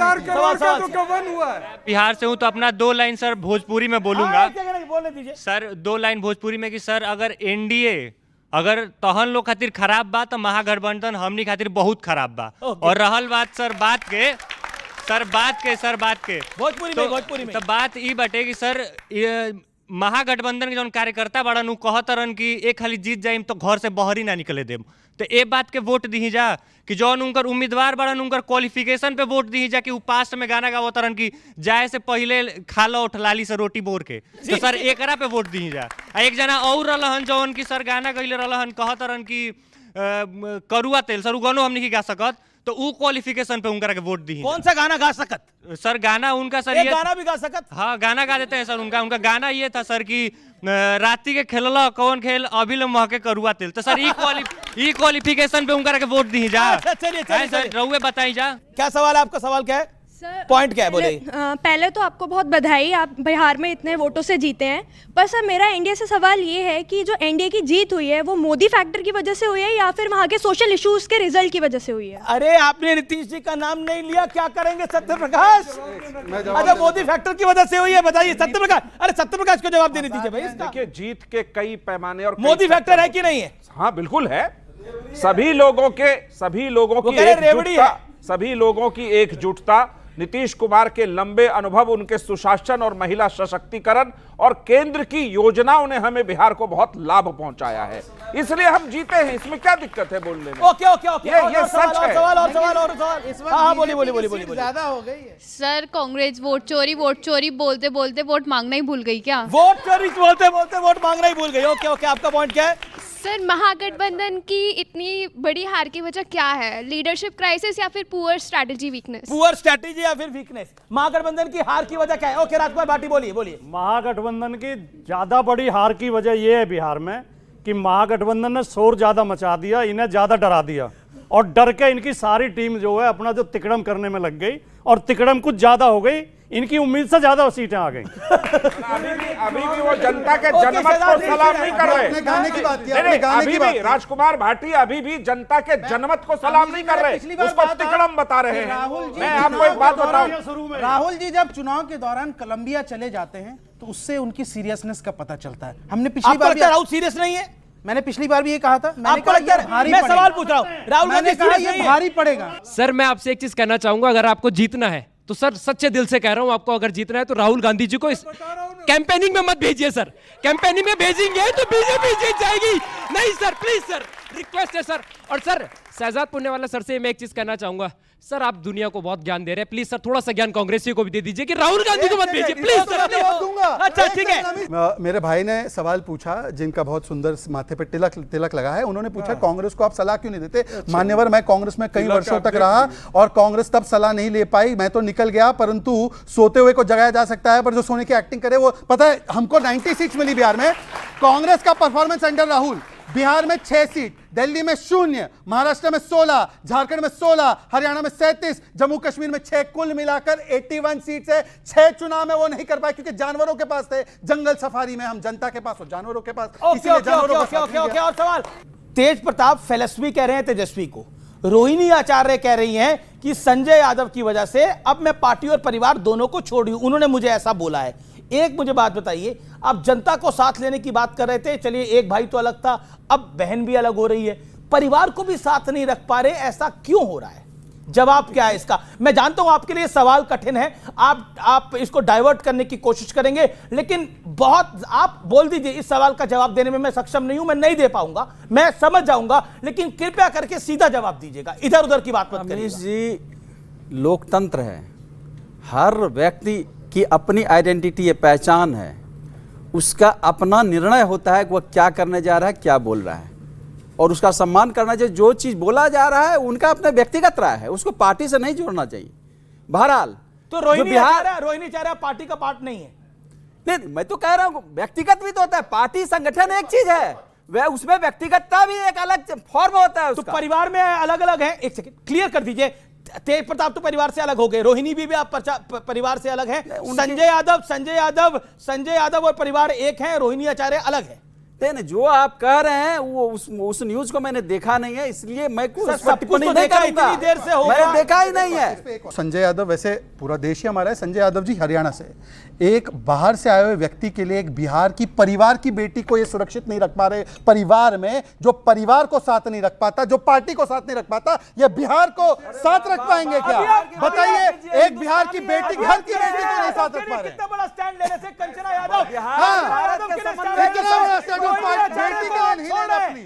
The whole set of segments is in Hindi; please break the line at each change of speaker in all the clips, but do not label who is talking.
1000 करोड़ का तो गबन हुआ है।
बिहार से हूँ तो अपना 2 लाइन सर भोजपुरी में बोलूंगा।
बोलने दीजिए
सर 2 लाइन भोजपुरी में कि सर अगर एनडीए अगर तहन लोग खातिर खराब बा तो महागठबंधन हमनी खातिर बहुत खराब बा। और रहल बात सर बात के
भोजपुरी में
तो बात ई बाटे कि सर महागठबंधन के जौन कार्यकर्ता बड़न उ कहतरन कि एक खाली जीत जाइम तो घर से बहरी ना निकले देम। तो ए बात के वोट दी जा कि जौन उनकर उम्मीदवार बड़न उनकर क्वालिफिकेशन पे वोट दी जा कि उ पास्ट में गाना गावतरन कि जाए से पहले खा लो उठलाली से रोटी बोर के। तो सर एकरा पे वोट दी जा। एक जना और रहलन जौन कि सर गाना गइले रहलन कहतरन कि करुआ तेल सर उ गानो हमनी की गा सकत तो उ क्वालिफिकेशन पे उनका के वोट दी।
कौन सा गाना गा सकत?
सर गाना उनका सर
ये गाना भी गा सकत?
हाँ गाना गा देते हैं सर। उनका गाना ये था सर कि राती के खेलला कौन खेल अभी ले महके करुआ तेल। तो सर ई क्वालिफिकेशन पे उनका के वोट दी जा।
चलिए
सर रहुए बताई जा
क्या सवाल है आपका? सवाल क्या है? पॉइंट क्या है बोले?
पहले तो आपको बहुत बधाई, आप बिहार में इतने वोटों से जीते हैं। पर सर मेरा एनडीए से सवाल ये है कि जो एनडीए की जीत हुई है वो मोदी फैक्टर की वजह से हुई है या फिर वहाँ के सोशल इश्यूज के रिजल्ट की वजह से हुई है?
अरे आपने नीतीश जी का नाम नहीं लिया, क्या करेंगे सत्य प्रकाश? अच्छा मोदी फैक्टर की वजह से हुई है, बताइए सत्य प्रकाश। अरे सत्य प्रकाश को जवाब देने दीजिए भाई इसका।
देखिए जीत के कई पैमाने और
मोदी फैक्टर है कि नहीं है?
हाँ बिल्कुल है। सभी लोगों की एकजुटता, नीतीश कुमार के लंबे अनुभव, उनके सुशासन और महिला सशक्तिकरण और केंद्र की योजनाओं ने हमें बिहार को बहुत लाभ पहुंचाया है, इसलिए हम जीते हैं। इसमें क्या दिक्कत है बोलने में?
ओके
ये सच है।
सवाल। हाँ बोलिए
ज्यादा हो गई है
सर। कांग्रेस वोट चोरी बोलते बोलते वोट मांगना ही भूल गई क्या?
वोट चोरी बोलते बोलते वोट मांगना ही भूल गई। ओके आपका पॉइंट क्या है?
सर महागठबंधन की इतनी बड़ी हार की वजह क्या है? लीडरशिप क्राइसिस या फिर poor strategy weakness?
Poor strategy या फिर वीकनेस? महागठबंधन की हार की वजह क्या है? ओके राजकुमार भाटी बोलिए।
महागठबंधन की ज्यादा बड़ी हार की वजह यह है बिहार में कि महागठबंधन ने शोर ज्यादा मचा दिया, इन्हें ज्यादा डरा दिया और डर के इनकी सारी टीम जो है अपना जो तिकड़म करने में लग गई और तिकड़म कुछ ज्यादा हो गई। इनकी उम्मीद से ज्यादा सीटें आ गई।
अभी भी वो जनता के जनमत को सलाम नहीं कर रहे।
गाने की बात
अभी भी राजकुमार भाटी अभी भी जनता के जनमत को सलाम नहीं कर रहे, उसको तिकड़म बता रहे हैं। मैं आपको एक बात बताऊं,
राहुल जी जब चुनाव के दौरान कोलंबिया चले जाते हैं तो उससे उनकी सीरियसनेस का पता चलता है। हमने पिछली बार
राहुल सीरियस नहीं है,
मैंने पिछली बार भी ये कहा था।
मैं सवाल पूछ रहा हूं, राहुल
मैंने कहा ये भारी पड़ेगा।
सर मैं आपसे एक चीज कहना चाहूंगा, अगर आपको जीतना है तो सर सच्चे दिल से कह रहा हूं, आपको अगर जीतना है तो राहुल गांधी जी को इस कैंपेनिंग में मत भेजिए सर। कैंपेनिंग में भेजेंगे तो बीजेपी जीत जाएगी। नहीं सर प्लीज सर, रिक्वेस्ट है सर। और सर शहजाद पुण्यवाला सर से मैं एक चीज कहना चाहूंगा, सर आप दुनिया को बहुत ज्ञान दे रहे हैं, प्लीज सर थोड़ा सा ज्ञान कांग्रेसी को भी दे दीजिए कि राहुल गांधी को मत भेजिए प्लीज सर।
अच्छा ठीक है।
मेरे भाई ने सवाल पूछा जिनका बहुत सुंदर माथे पे तिलक लगा है। उन्होंने पूछा कांग्रेस को आप सलाह क्यों नहीं देते? मान्यवर, मैं कांग्रेस में कई वर्षों तक रहा और कांग्रेस तब सलाह नहीं ले पाई, मैं तो निकल गया, परंतु सोते हुए को जगाया जा सकता है, पर जो सोने की एक्टिंग करे वो पता है। हमको 90 सीट्स मिली बिहार में। कांग्रेस का परफॉर्मेंस अंडर राहुल, बिहार में 6 सीट, दिल्ली में 0, महाराष्ट्र में 16, झारखंड में 16, हरियाणा में 37, जम्मू कश्मीर में 6, कुल मिलाकर 81 सीट से 6 चुनाव में वो नहीं कर पाए क्योंकि जानवरों के पास थे। जंगल सफारी में हम जनता के पास और जानवरों के पास, इसीलिए जानवरों का
और सवाल। तेज प्रताप फेलस्वी कह रहे हैं तेजस्वी को, रोहिणी आचार्य कह रही हैं कि संजय यादव की वजह से अब मैं पार्टी और परिवार दोनों को छोड़ रही हूं, उन्होंने मुझे ऐसा बोला है। एक मुझे बात बताइए, आप जनता को साथ लेने की बात कर रहे थे, चलिए एक भाई तो अलग था, अब बहन भी अलग हो रही है, परिवार को भी साथ नहीं रख पा रहे, ऐसा क्यों हो रहा है? जवाब क्या है इसका? मैं जानता हूं आपके लिए सवाल कठिन है, आप इसको डाइवर्ट करने की कोशिश करेंगे, लेकिन बहुत आप बोल दीजिए इस सवाल का जवाब देने में मैं सक्षम नहीं हूं, मैं नहीं दे पाऊंगा, मैं समझ जाऊंगा, लेकिन कृपया करके सीधा जवाब दीजिएगा, इधर उधर की बात मत करिए।
जी लोकतंत्र है, हर व्यक्ति की अपनी आइडेंटिटी है, पहचान है, उसका अपना निर्णय होता है कि वह क्या करने जा रहा है, क्या बोल रहा है, और उसका सम्मान करना चाहिए। जो चीज बोला जा रहा है उनका अपना व्यक्तिगत राय है, उसको पार्टी से नहीं जोड़ना चाहिए। बहरहाल
तो रोहिणी आचार्य पार्टी का पार्ट नहीं है?
नहीं, मैं तो कह रहा हूं व्यक्तिगत भी तो होता है, पार्टी संगठन एक चीज है, वह उसमें व्यक्तिगतता भी एक अलग फॉर्म होता है उसका।
तो परिवार में अलग अलग है, एक सेकंड क्लियर कर दीजिए। तेज प्रताप तो परिवार से अलग हो गए, रोहिणी भी आप परिवार से अलग है, संजय यादव और परिवार एक है, रोहिणी आचार्य अलग है।
नहीं, जो आप कह रहे हैं वो उस न्यूज को मैंने देखा नहीं है, इसलिए मैं
सर,
उस पर
सब कुछ
टिप्पणी
तो
नहीं
देखा,
करूंगा।
इतनी देर से हो
मैंने
रहा।
देखा ही नहीं है।
संजय यादव, वैसे पूरा देश ही हमारा है, संजय यादव जी हरियाणा से, एक बाहर से आए हुए व्यक्ति के लिए, एक बिहार की परिवार की बेटी को ये सुरक्षित नहीं रख पा रहे परिवार में, जो परिवार को साथ नहीं रख पाता, जो पार्टी को साथ नहीं रख पाता, ये बिहार को साथ रख पाएंगे क्या? बताइए, एक बिहार की बेटी, घर की बेटी को नहीं साथ रख पा रहे।
कितना बड़ा स्टैंड लेने से कंचना यादव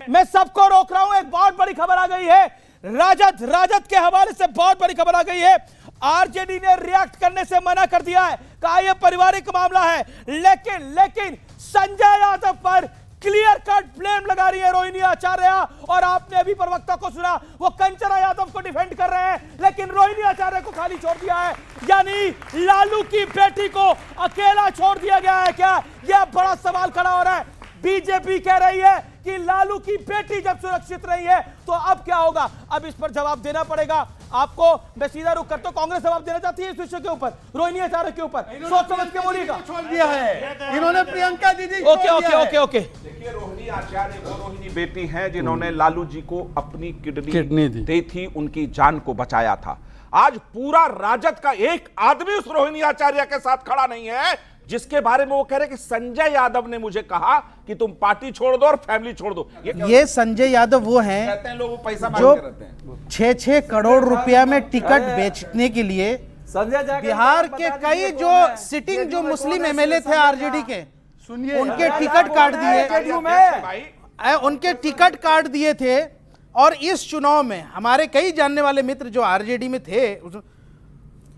मैं सबको रोक रहा हूं। एक बहुत बड़ी खबर आ गई है, राजद के हवाले से बहुत बड़ी खबर आ गई है। आरजेडी ने रिएक्ट करने से मना कर दिया है, कहा यह पारिवारिक मामला है, लेकिन संजय यादव पर क्लियर कट ब्लेम लगा रही है रोहिणी आचार्य। और आपने अभी प्रवक्ता को सुना, वो कंचना यादव को डिफेंड कर रहे हैं, लेकिन रोहिणी आचार्य को खाली छोड़ दिया है। यानी लालू की बेटी को अकेला छोड़ दिया गया है क्या? यह बड़ा सवाल खड़ा हो रहा है। बीजेपी कह रही है कि लालू की बेटी जब सुरक्षित नहीं है तो अब क्या होगा? अब इस पर जवाब देना पड़ेगा आपको। मैं सीधा रुख करता हूं, कांग्रेस जवाब देना चाहती है इस विषय के ऊपर, रोहिणी आचार्य के ऊपर, सोच समझ के बोलिएगा।
छोड़ दिया है इन्होंने प्रियंका दीदी।
ओके।
देखिए, रोहिणी आचार्य वो रोहिणी बेटी हैं जिन्होंने लालू जी को अपनी
किडनी
दी थी, उनकी जान को बचाया था। आज पूरा राजद का एक आदमी उस रोहिणी आचार्य के साथ खड़ा नहीं है, जिसके बारे में वो कह रहे कि संजय यादव ने मुझे कहा कि तुम पार्टी छोड़ दो और फैमिली छोड़ दो।
ये संजय यादव वो हैं
कहते हैं लोग पैसा
जो
मांगते रहते हैं।
6-6 करोड़ रुपया में टिकट बेचने के लिए
संजय जाकर
बिहार के कई जो सिटिंग जो मुस्लिम एमएलए थे आरजेडी के, सुनिए, उनके टिकट काट दिए, उनके टिकट काट दिए थे। और इस चुनाव में हमारे कई जानने वाले मित्र जो आरजेडी में थे,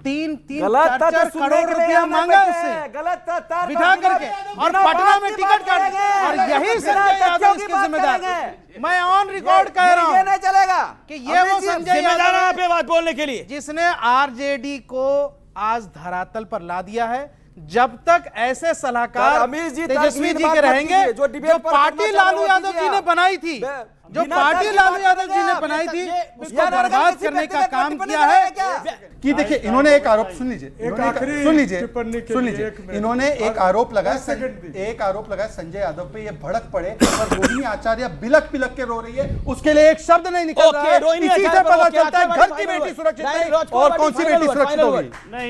3-4 करोड़ रुपया मांगा उससे, बिठा करके, और पटना में टिकट काट। और यही संजय यादव इसके जिम्मेदार। मैं ऑन रिकॉर्ड कह रहा हूं,
नहीं चलेगा
कि ये वो संजय यादव
यहाँ पे बात बोलने के लिए
जिसने आरजेडी को आज धरातल पर ला दिया है। जब तक ऐसे सलाहकार
अमीर जी
तेजस्वी जी के रहेंगे, जो पार्टी लालू यादव जी ने बनाई थी, जो पार्टी लालू यादव जी ने बनाई थी, उसको बर्बाद करने का काम किया है।
कि देखिए, इन्होंने एक आरोप, सुन लीजिए, इन्होंने एक आरोप लगाया संजय यादव पे, ये भड़क पड़े और रोहिणी आचार्य बिलक बिलक के रो रही है, उसके लिए एक शब्द नहीं निकल रहा है। इसी से पता चलता है घर की बेटी सुरक्षित नहीं और कौन सी बेटी सुरक्षित होगी।
नहीं,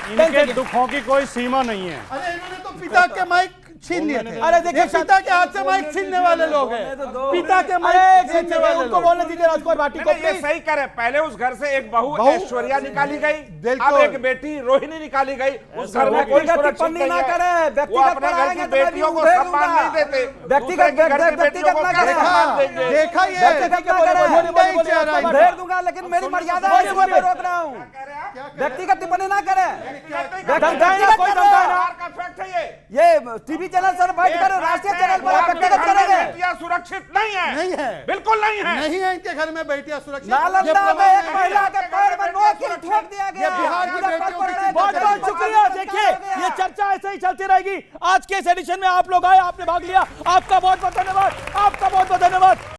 इनके दुखों की कोई सीमा नहीं है।
अरे इन्होंने तो पिता के माइक छीन लिए थे।
अरे देखिए,
पिता के हाथ से माइक छीनने वाले लोग हैं, पिता के माइक छीनने वाले
उनको बोलने दीजिए राजकुमार भाटी को।
ये सही करे, पहले उस घर से एक बहू ऐश्वर्या निकाली गई, अब एक बेटी रोहिणी निकाली गई। उस घर में कोई सुरक्षित नहीं
ना करे,
है। वो अपने घर की बेटियों को सम्मान नहीं देते, व्यक्तिगत
देखा ये
भेज दूंगा, लेकिन मेरी मर्यादा है, इसलिए मैं रोक रहा हूँ। व्यक्तिगत टिप्पणी ना करें। ये टीवी चैनल सर बैठ कर राष्ट्रीय चैनल पर व्यक्तिगत करेंगे।
बेटियां सुरक्षित नहीं है, बिल्कुल नहीं है
इनके घर में बेटियां सुरक्षित।
नालंदा में एक महिला के पैर में नोक ठोक दिया गया।
बिहार की बेटियों की
बहुत बहुत शुक्रिया। देखिए, ये चर्चा ऐसे ही चलती रहेगी। आज के इस एडिशन में आप लोग आए, आपने भाग लिया, आपका बहुत बहुत धन्यवाद, आपका बहुत बहुत धन्यवाद।